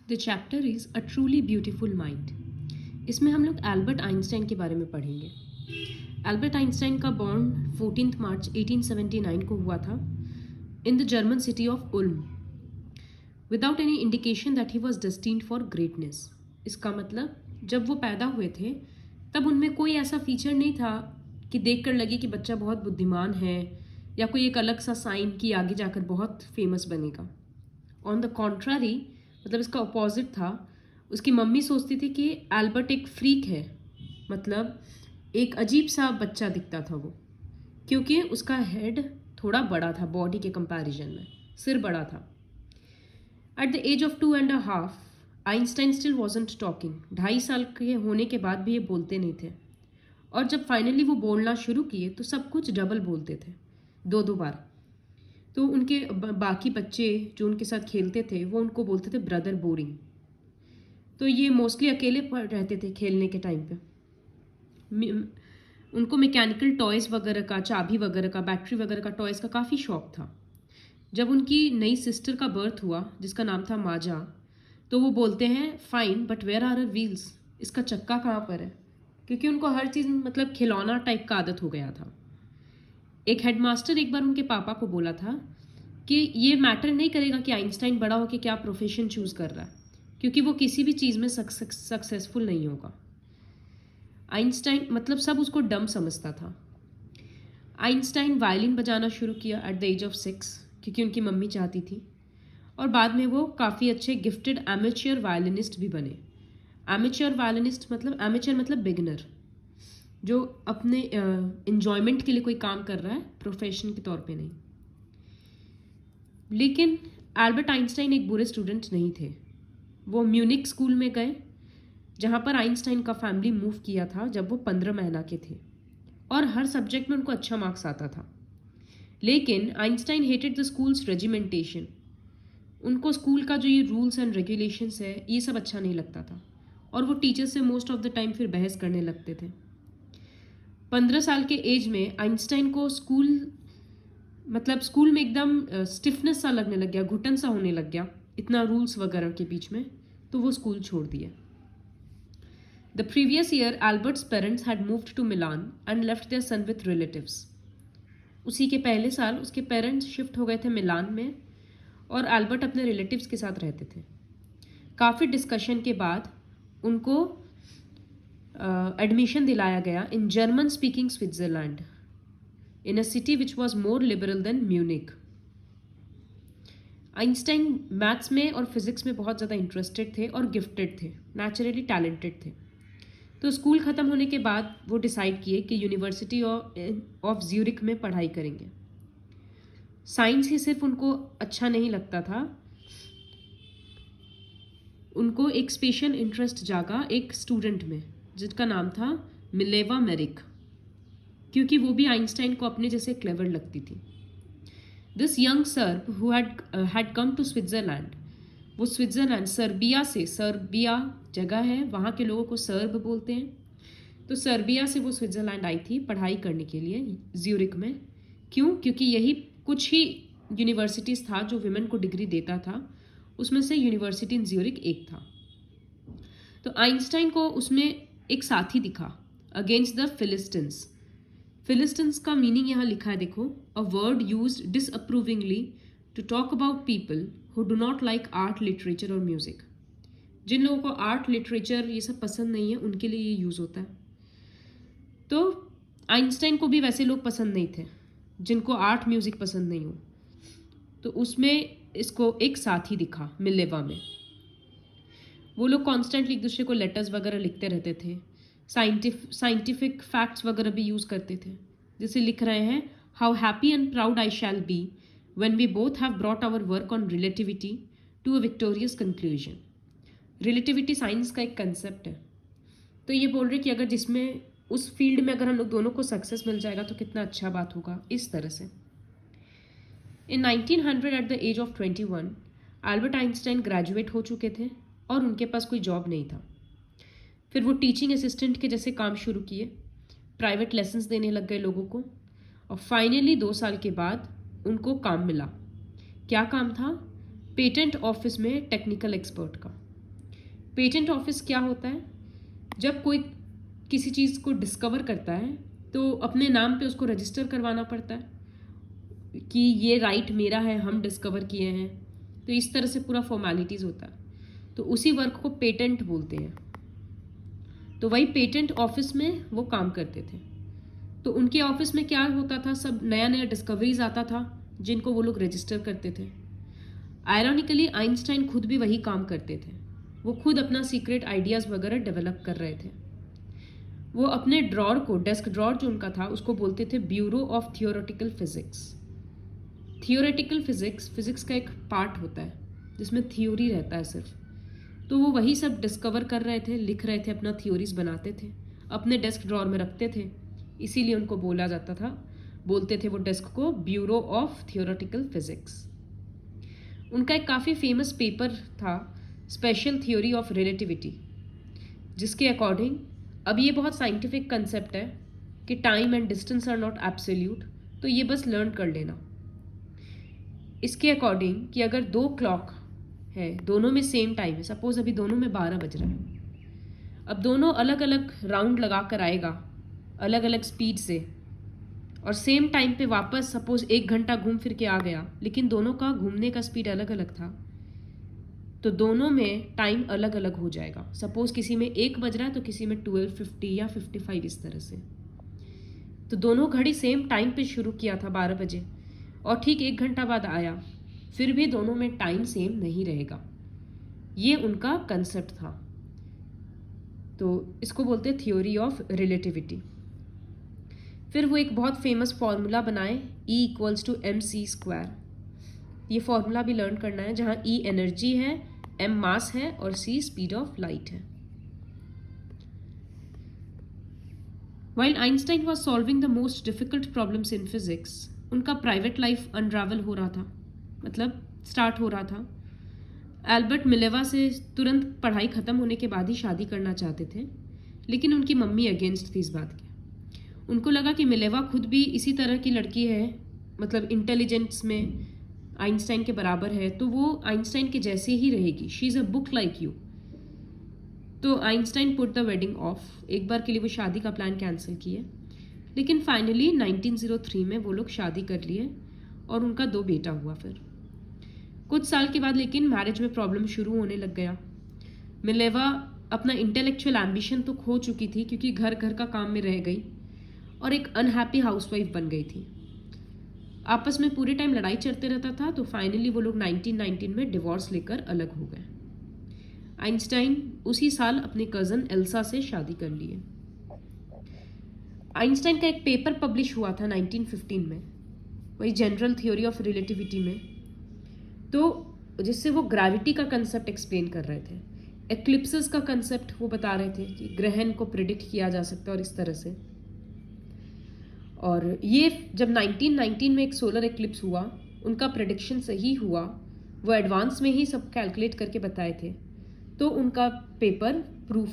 The chapter is a truly beautiful mind. इसमें हम लोग एल्बर्ट आइंस्टाइन के बारे में पढ़ेंगे। एल्बर्ट आइंस्टाइन का बॉर्न 14 मार्च 1879 को हुआ था in the German city of Uloom without any indication that he was destined for greatness. इसका मतलब जब वो पैदा हुए थे तब उनमें कोई ऐसा फीचर नहीं था कि देखकर लगे कि बच्चा बहुत बुद्धिमान है या कोई एक अलग सा साइन कि आगे जाकर बहुत फेमस बनेगा। ऑन द कॉन्ट्रारी, मतलब इसका अपोजिट था। उसकी मम्मी सोचती थी कि एल्बर्ट एक फ्रीक है, मतलब एक अजीब सा बच्चा दिखता था वो, क्योंकि उसका हेड थोड़ा बड़ा था बॉडी के कंपैरिजन में, सिर बड़ा था। At the age of 2.5 Einstein still wasn't talking. 2.5 साल के होने के बाद भी ये बोलते नहीं थे, और जब फाइनली वो बोलना शुरू किए तो सब कुछ डबल बोलते थे, दो बार। तो उनके बाकी बच्चे जो उनके साथ खेलते थे वो उनको बोलते थे ब्रदर बोरिंग। तो ये मोस्टली अकेले रहते थे खेलने के टाइम पे। उनको मैकेनिकल टॉयज़ वगैरह का, चाबी वगैरह का, बैटरी वगैरह का, टॉयज़ का काफ़ी शौक था। जब उनकी नई सिस्टर का बर्थ हुआ जिसका नाम था माजा, तो वो बोलते हैं fine but where are wheels, इसका चक्का कहाँ पर है, क्योंकि उनको हर चीज़ मतलब खिलौना टाइप का आदत हो गया था। एक हेडमास्टर एक बार उनके पापा को बोला था कि ये मैटर नहीं करेगा कि आइंस्टाइन बड़ा होकर क्या प्रोफेशन चूज़ कर रहा है, क्योंकि वो किसी भी चीज़ में सक्सेसफुल नहीं होगा। आइंस्टाइन मतलब सब उसको डम समझता था। आइंस्टाइन वायलिन बजाना शुरू किया एट द एज ऑफ 6, क्योंकि उनकी मम्मी चाहती थी, और बाद में वो काफ़ी अच्छे गिफ्टेड एमेच्योर वायलिनिस्ट भी बने। एमेच्योर वायलिनिस्ट मतलब, एमेच्योर मतलब बिगिनर, जो अपने इन्जॉयमेंट के लिए कोई काम कर रहा है, प्रोफेशन के तौर पे नहीं। लेकिन एल्बर्ट आइंस्टाइन एक बुरे स्टूडेंट नहीं थे। वो म्यूनिक स्कूल में गए, जहाँ पर आइंस्टाइन का फैमिली मूव किया था जब वो 15 महीना के थे, और हर सब्जेक्ट में उनको अच्छा मार्क्स आता था। लेकिन Einstein hated the schools regimentation. उनको स्कूल का जो ये रूल्स एंड रेगुलेशंस है ये सब अच्छा नहीं लगता था, और वो टीचर से मोस्ट ऑफ द टाइम फिर बहस करने लगते थे। 15 साल के एज में आइंस्टाइन को स्कूल में एकदम स्टिफनेस सा लगने लग गया, घुटन सा होने लग गया, इतना रूल्स वगैरह के बीच में, तो वो स्कूल छोड़ दिया। The previous year Albert's parents had moved to Milan and left their son with relatives. उसी के पहले साल उसके पेरेंट्स शिफ्ट हो गए थे मिलान में, और एल्बर्ट अपने रिलेटिव्स के साथ रहते थे। काफ़ी डिस्कशन के बाद उनको एडमिशन दिलाया गया in German speaking Switzerland, in a city which was more liberal than Munich. Einstein maths में और फिजिक्स में बहुत ज़्यादा इंटरेस्टेड थे और गिफ्टेड थे, नेचुरली टैलेंटेड थे। तो स्कूल ख़त्म होने के बाद वो डिसाइड किए कि यूनिवर्सिटी ऑफ ज्यूरिक में पढ़ाई करेंगे। साइंस ही सिर्फ उनको अच्छा नहीं लगता था, उनको एक स्पेशल इंटरेस्ट जागा एक स्टूडेंट में जिसका नाम था मिलेवा मेरिक, क्योंकि वो भी आइंस्टाइन को अपने जैसे क्लेवर लगती थी। This young Serb who had come to Switzerland, वो स्विट्ज़रलैंड सर्बिया से, सर्बिया जगह है, वहाँ के लोगों को सर्ब बोलते हैं, तो सर्बिया से वो स्विट्ज़रलैंड आई थी पढ़ाई करने के लिए ज्यूरिक में। क्यों? क्योंकि यही कुछ ही यूनिवर्सिटीज़ था जो विमेन को डिग्री देता था, उसमें से यूनिवर्सिटी इन ज्यूरिक एक था। तो आइंस्टाइन को उसमें एक साथी दिखा, अगेंस्ट द फिलिस्टिन्स। फिलिस्टिन्स का मीनिंग यहाँ लिखा है, देखो, a word used disapprovingly to talk about people who do not like art, literature और म्यूजिक। जिन लोगों को आर्ट, लिटरेचर ये सब पसंद नहीं है, उनके लिए ये यूज़ होता है। तो आइंस्टाइन को भी वैसे लोग पसंद नहीं थे जिनको आर्ट, म्यूजिक पसंद नहीं हो, तो उसमें इसको एक साथी दिखा मिलेवा में। वो लोग कॉन्स्टेंटली एक दूसरे को लेटर्स वगैरह लिखते रहते थे, साइंटिफिक फैक्ट्स वगैरह भी यूज़ करते थे, जैसे लिख रहे हैं, how happy and proud I shall be when we both have brought our work on relativity to a victorious conclusion. Relativity science का एक कंसेप्ट है, तो ये बोल रहे कि अगर जिसमें उस फील्ड में अगर हम लोग दोनों को सक्सेस मिल जाएगा तो कितना अच्छा बात होगा, इस तरह से। In 1900 at the age of 21 Albert Einstein graduate हो चुके थे और उनके पास कोई जॉब नहीं था। फिर वो टीचिंग असिस्टेंट के जैसे काम शुरू किए, प्राइवेट लेसन्स देने लग गए लोगों को, और फाइनली 2 साल के बाद उनको काम मिला। क्या काम था? पेटेंट ऑफिस में टेक्निकल एक्सपर्ट का। पेटेंट ऑफिस क्या होता है? जब कोई किसी चीज़ को डिस्कवर करता है तो अपने नाम पे उसको रजिस्टर करवाना पड़ता है कि ये राइट मेरा है, हम डिस्कवर किए हैं। तो इस तरह से पूरा फॉर्मेलिटीज़ होता है। तो उसी वर्क को पेटेंट बोलते हैं। तो वही पेटेंट ऑफिस में वो काम करते थे। तो उनके ऑफिस में क्या होता था, सब नया नया डिस्कवरीज आता था जिनको वो लोग रजिस्टर करते थे। आयरॉनिकली आइंस्टाइन खुद भी वही काम करते थे। वो खुद अपना सीक्रेट आइडियाज़ वगैरह डेवलप कर रहे थे। वो अपने ड्रॉर को, डेस्क ड्रॉर जो उनका था, उसको बोलते थे bureau of theoretical physics. Theoretical physics, physics का एक पार्ट होता है जिसमें थ्योरी रहता है सिर्फ। तो वो वही सब डिस्कवर कर रहे थे, लिख रहे थे, अपना थ्योरीज बनाते थे, अपने डेस्क ड्रॉर में रखते थे। इसीलिए उनको बोला जाता था, बोलते थे वो डेस्क को ब्यूरो ऑफ थियोरेटिकल फिजिक्स। उनका एक काफ़ी फेमस पेपर था स्पेशल थ्योरी ऑफ रिलेटिविटी, जिसके अकॉर्डिंग, अब ये बहुत साइंटिफिक कंसेप्ट है कि time and distance are not absolute, तो ये बस लर्न कर लेना। इसके अकॉर्डिंग कि अगर दो क्लॉक है, दोनों में सेम टाइम है, सपोज अभी दोनों में 12 बज रहा है, अब दोनों अलग अलग राउंड लगा कर आएगा अलग अलग स्पीड से, और सेम टाइम पे वापस सपोज 1 घंटा घूम फिर के आ गया, लेकिन दोनों का घूमने का स्पीड अलग अलग था, तो दोनों में टाइम अलग अलग हो जाएगा। सपोज किसी में 1 बज रहा है तो किसी में 12:50 या 55, इस तरह से। तो दोनों घड़ी सेम टाइम पे शुरू किया था 12 बजे, और ठीक 1 घंटा बाद आया, फिर भी दोनों में टाइम सेम नहीं रहेगा। ये उनका कंसेप्ट था। तो इसको बोलते हैं थ्योरी ऑफ रिलेटिविटी। फिर वो एक बहुत फेमस फॉर्मूला बनाए, E=mc²। ये फॉर्मूला भी लर्न करना है, जहाँ E एनर्जी है, m मास है और c स्पीड ऑफ लाइट है। While Einstein was solving the most difficult problems in physics, उनका प्राइवेट लाइफ अनरावल हो रहा था, मतलब स्टार्ट हो रहा था। एल्बर्ट मिलेवा से तुरंत पढ़ाई ख़त्म होने के बाद ही शादी करना चाहते थे, लेकिन उनकी मम्मी अगेंस्ट थी इस बात के। उनको लगा कि मिलेवा खुद भी इसी तरह की लड़की है, मतलब इंटेलिजेंस में आइंस्टाइन के बराबर है, तो वो आइंस्टाइन के जैसे ही रहेगी, she is a book like you. तो Einstein put the wedding off, एक बार के लिए वो शादी का प्लान कैंसिल किए, लेकिन फाइनली 1903 में वो लोग शादी कर लिए और उनका 2 बेटा हुआ। फिर कुछ साल के बाद लेकिन मैरिज में प्रॉब्लम शुरू होने लग गया। मिलेवा अपना इंटेलेक्चुअल एम्बिशन तो खो चुकी थी क्योंकि घर घर का काम में रह गई और एक अनहैप्पी हाउसवाइफ बन गई थी। आपस में पूरे टाइम लड़ाई चलते रहता था, तो फाइनली वो लोग 1919 में डिवोर्स लेकर अलग हो गए। आइंस्टाइन उसी साल अपने कज़न एल्सा से शादी कर लिए। आइंस्टाइन का एक पेपर पब्लिश हुआ था 1915 में, वही जनरल थ्योरी ऑफ रिलेटिविटी में, तो जिससे वो ग्रेविटी का कंसेप्ट एक्सप्लेन कर रहे थे, एक्लिप्सेस का कंसेप्ट वो बता रहे थे कि ग्रहण को प्रिडिक्ट किया जा सकता है और इस तरह से। और ये जब 1919 में एक सोलर एक्लिप्स हुआ, उनका प्रेडिक्शन सही हुआ, वो एडवांस में ही सब कैलकुलेट करके बताए थे, तो उनका पेपर प्रूव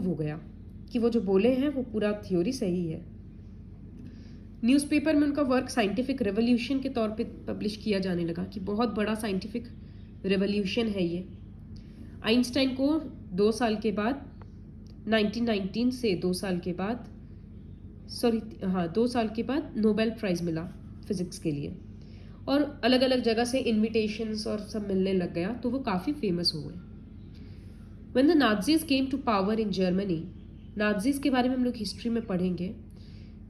हो गया कि वो जो बोले हैं वो पूरा थ्योरी सही है। न्यूज़पेपर में उनका वर्क साइंटिफिक रेवोल्यूशन के तौर पे पब्लिश किया जाने लगा कि बहुत बड़ा साइंटिफिक रेवोल्यूशन है ये। आइंस्टाइन को 2 साल के बाद, 1919 से 2 साल के बाद, 2 साल के बाद नोबेल प्राइज़ मिला फिज़िक्स के लिए, और अलग अलग जगह से इन्विटेशंस और सब मिलने लग गया, तो वो काफ़ी फेमस हो गए। When the Nazis came to power in Germany, नाज़ीज़ के बारे में हम लोग हिस्ट्री में पढ़ेंगे,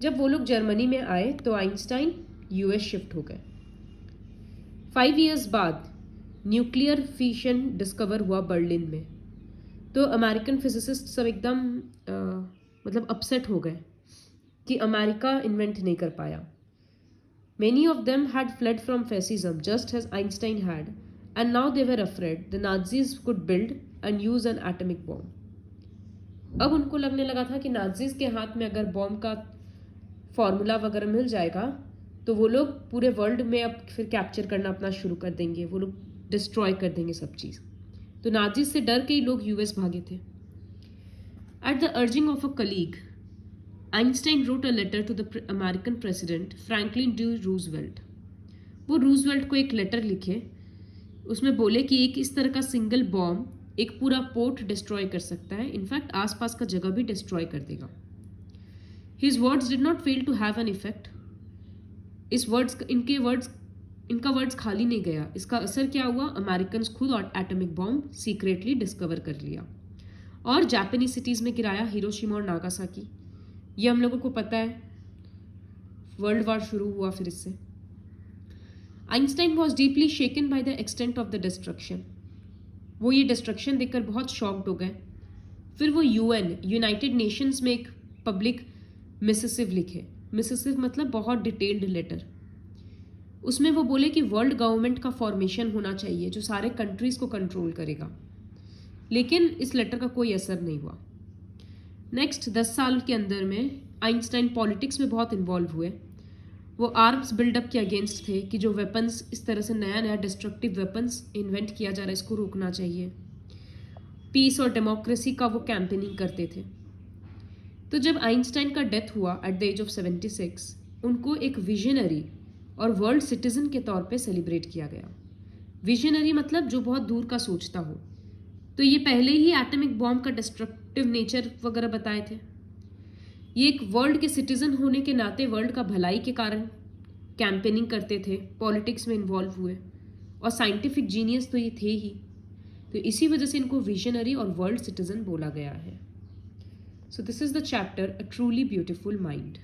जब वो लोग जर्मनी में आए तो आइंस्टाइन यूएस शिफ्ट हो गए। 5 इयर्स बाद न्यूक्लियर फिशन डिस्कवर हुआ बर्लिन में, तो अमेरिकन फिजिसिस्ट सब एकदम मतलब अपसेट हो गए कि अमेरिका इन्वेंट नहीं कर पाया। Many of them had fled from fascism just as Einstein had, and now they were afraid the Nazis could build and use an atomic bomb. अब उनको लगने लगा था कि नाजीज के हाथ में अगर बॉम्ब का फॉर्मूला वगैरह मिल जाएगा तो वो लोग पूरे वर्ल्ड में अब फिर कैप्चर करना अपना शुरू कर देंगे, वो लोग डिस्ट्रॉय कर देंगे सब चीज़। तो नाजीज से डर के ही लोग यूएस भागे थे। At the urging of a colleague, Einstein wrote a letter to the American President Franklin D Roosevelt. वो रूजवेल्ट को एक लेटर लिखे, उसमें बोले कि एक इस तरह का सिंगल बॉम्ब एक पूरा पोर्ट डिस्ट्रॉय कर सकता है, इनफैक्ट आसपास का जगह भी डिस्ट्रॉय कर देगा। His words did not fail to have an effect. इनका वर्ड्स खाली नहीं गया, इसका असर क्या हुआ, अमेरिकन खुद और एटॉमिक बॉम्ब सीक्रेटली डिस्कवर कर लिया और जापानीज सिटीज़ में गिराया, हिरोशिमा और नागासाकी। ये हम लोगों को पता है, वर्ल्ड वॉर शुरू हुआ फिर इससे। Einstein was deeply shaken by the extent of the destruction. वो ये डिस्ट्रक्शन देखकर बहुत शॉक्ड हो गए। फिर वो यूनाइटेड नेशंस में एक पब्लिक मिसिसिव लिखे। मिसिसिव मतलब बहुत डिटेल्ड लेटर। उसमें वो बोले कि वर्ल्ड गवर्नमेंट का फॉर्मेशन होना चाहिए जो सारे कंट्रीज़ को कंट्रोल करेगा, लेकिन इस लेटर का कोई असर नहीं हुआ। नेक्स्ट 10 साल के अंदर में आइंस्टाइन पॉलिटिक्स में बहुत इन्वॉल्व हुए। वो आर्म्स बिल्डअप के अगेंस्ट थे कि जो वेपन्स, इस तरह से नया नया डिस्ट्रक्टिव वेपन्स इन्वेंट किया जा रहा है, इसको रोकना चाहिए। पीस और डेमोक्रेसी का वो कैंपेनिंग करते थे। तो जब आइंस्टाइन का डेथ हुआ एट द एज ऑफ 76, उनको एक विजनरी और वर्ल्ड सिटीजन के तौर पे सेलिब्रेट किया गया। विजनरी मतलब जो बहुत दूर का सोचता हो। तो ये पहले ही एटॉमिक बॉम्ब का डिस्ट्रक्टिव नेचर वगैरह बताए थे। ये एक वर्ल्ड के सिटीजन होने के नाते वर्ल्ड का भलाई के कारण कैंपेनिंग करते थे, पॉलिटिक्स में इन्वॉल्व हुए, और साइंटिफिक जीनियस तो ये थे ही। तो इसी वजह से इनको विजनरी और वर्ल्ड सिटीजन बोला गया है। So this is the chapter a truly beautiful mind.